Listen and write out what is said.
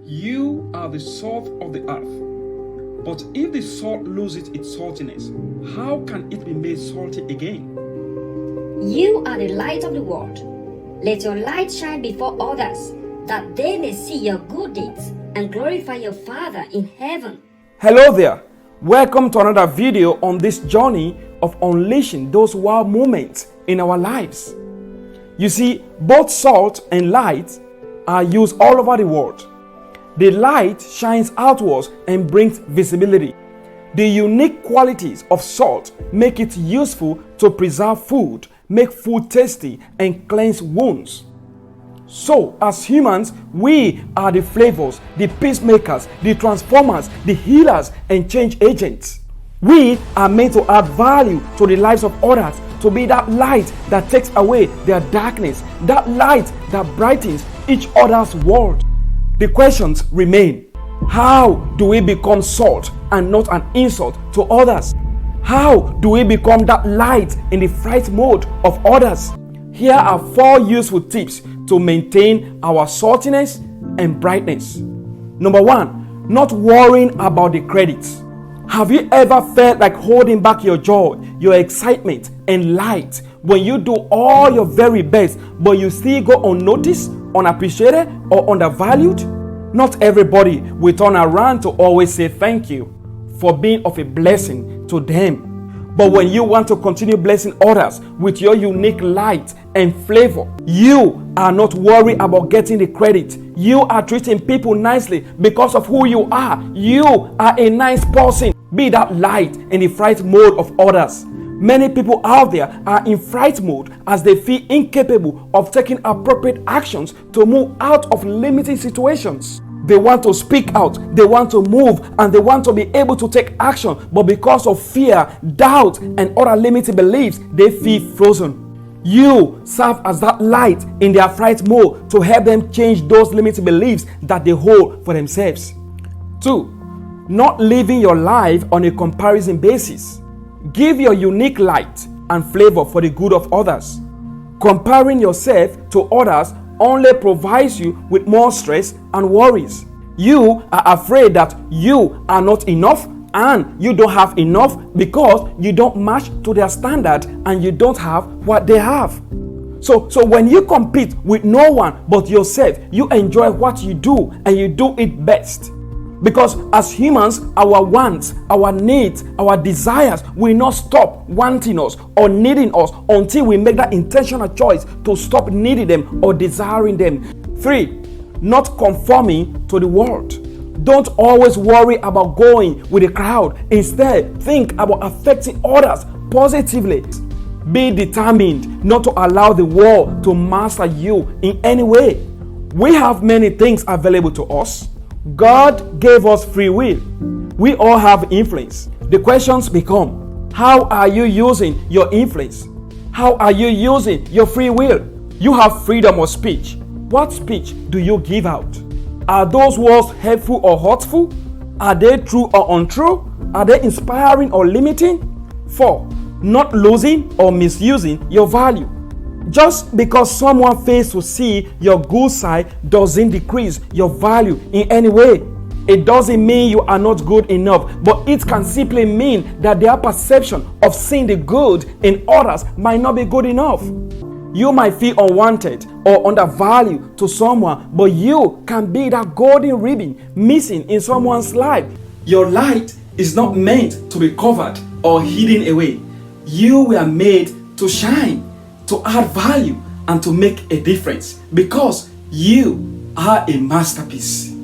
You are the salt of the earth. But if the salt loses its saltiness, how can it be made salty again? You are the light of the world. Let your light shine before others, that they may see your good deeds and glorify your Father in heaven. Hello there. Welcome to another video on this journey of unleashing those wow moments in our lives. You see, both salt and light are used all over the world. The light shines outwards and brings visibility. The unique qualities of salt make it useful to preserve food, make food tasty, and cleanse wounds. So, as humans, we are the flavors, the peacemakers, the transformers, the healers, and change agents. We are meant to add value to the lives of others, to be that light that takes away their darkness, that light that brightens each other's world. The questions remain. How do we become salt and not an insult to others? How do we become that light in the fright mode of others? Here are 4 useful tips to maintain our saltiness and brightness. Number 1, not worrying about the credits. Have you ever felt like holding back your joy, your excitement, and light when you do all your very best, but you still go unnoticed, unappreciated, or undervalued? Not everybody will turn around to always say thank you for being of a blessing to them. But when you want to continue blessing others with your unique light and flavor, you are not worried about getting the credit. You are treating people nicely because of who you are. You are a nice person. Be that light in the fright mode of others. Many people out there are in fright mode as they feel incapable of taking appropriate actions to move out of limiting situations. They want to speak out, they want to move, and they want to be able to take action, but because of fear, doubt, and other limiting beliefs, they feel frozen. You serve as that light in their fright mode to help them change those limiting beliefs that they hold for themselves. 2, not living your life on a comparison basis. Give your unique light and flavor for the good of others. Comparing yourself to others only provides you with more stress and worries. You are afraid that you are not enough and you don't have enough because you don't match to their standard and you don't have what they have. So when you compete with no one but yourself, you enjoy what you do and you do it best. Because as humans, our wants, our needs, our desires will not stop wanting us or needing us until we make that intentional choice to stop needing them or desiring them. 3, not conforming to the world. Don't always worry about going with the crowd. Instead, think about affecting others positively. Be determined not to allow the world to master you in any way. We have many things available to us. God gave us free will. We all have influence. The questions become, how are you using your influence? How are you using your free will? You have freedom of speech. What speech do you give out? Are those words helpful or hurtful? Are they true or untrue? Are they inspiring or limiting? 4, not losing or misusing your value. Just because someone fails to see your good side doesn't decrease your value in any way. It doesn't mean you are not good enough, but it can simply mean that their perception of seeing the good in others might not be good enough. You might feel unwanted or undervalued to someone, but you can be that golden ribbon missing in someone's life. Your light is not meant to be covered or hidden away. You were made to shine, to add value, and to make a difference because you are a masterpiece.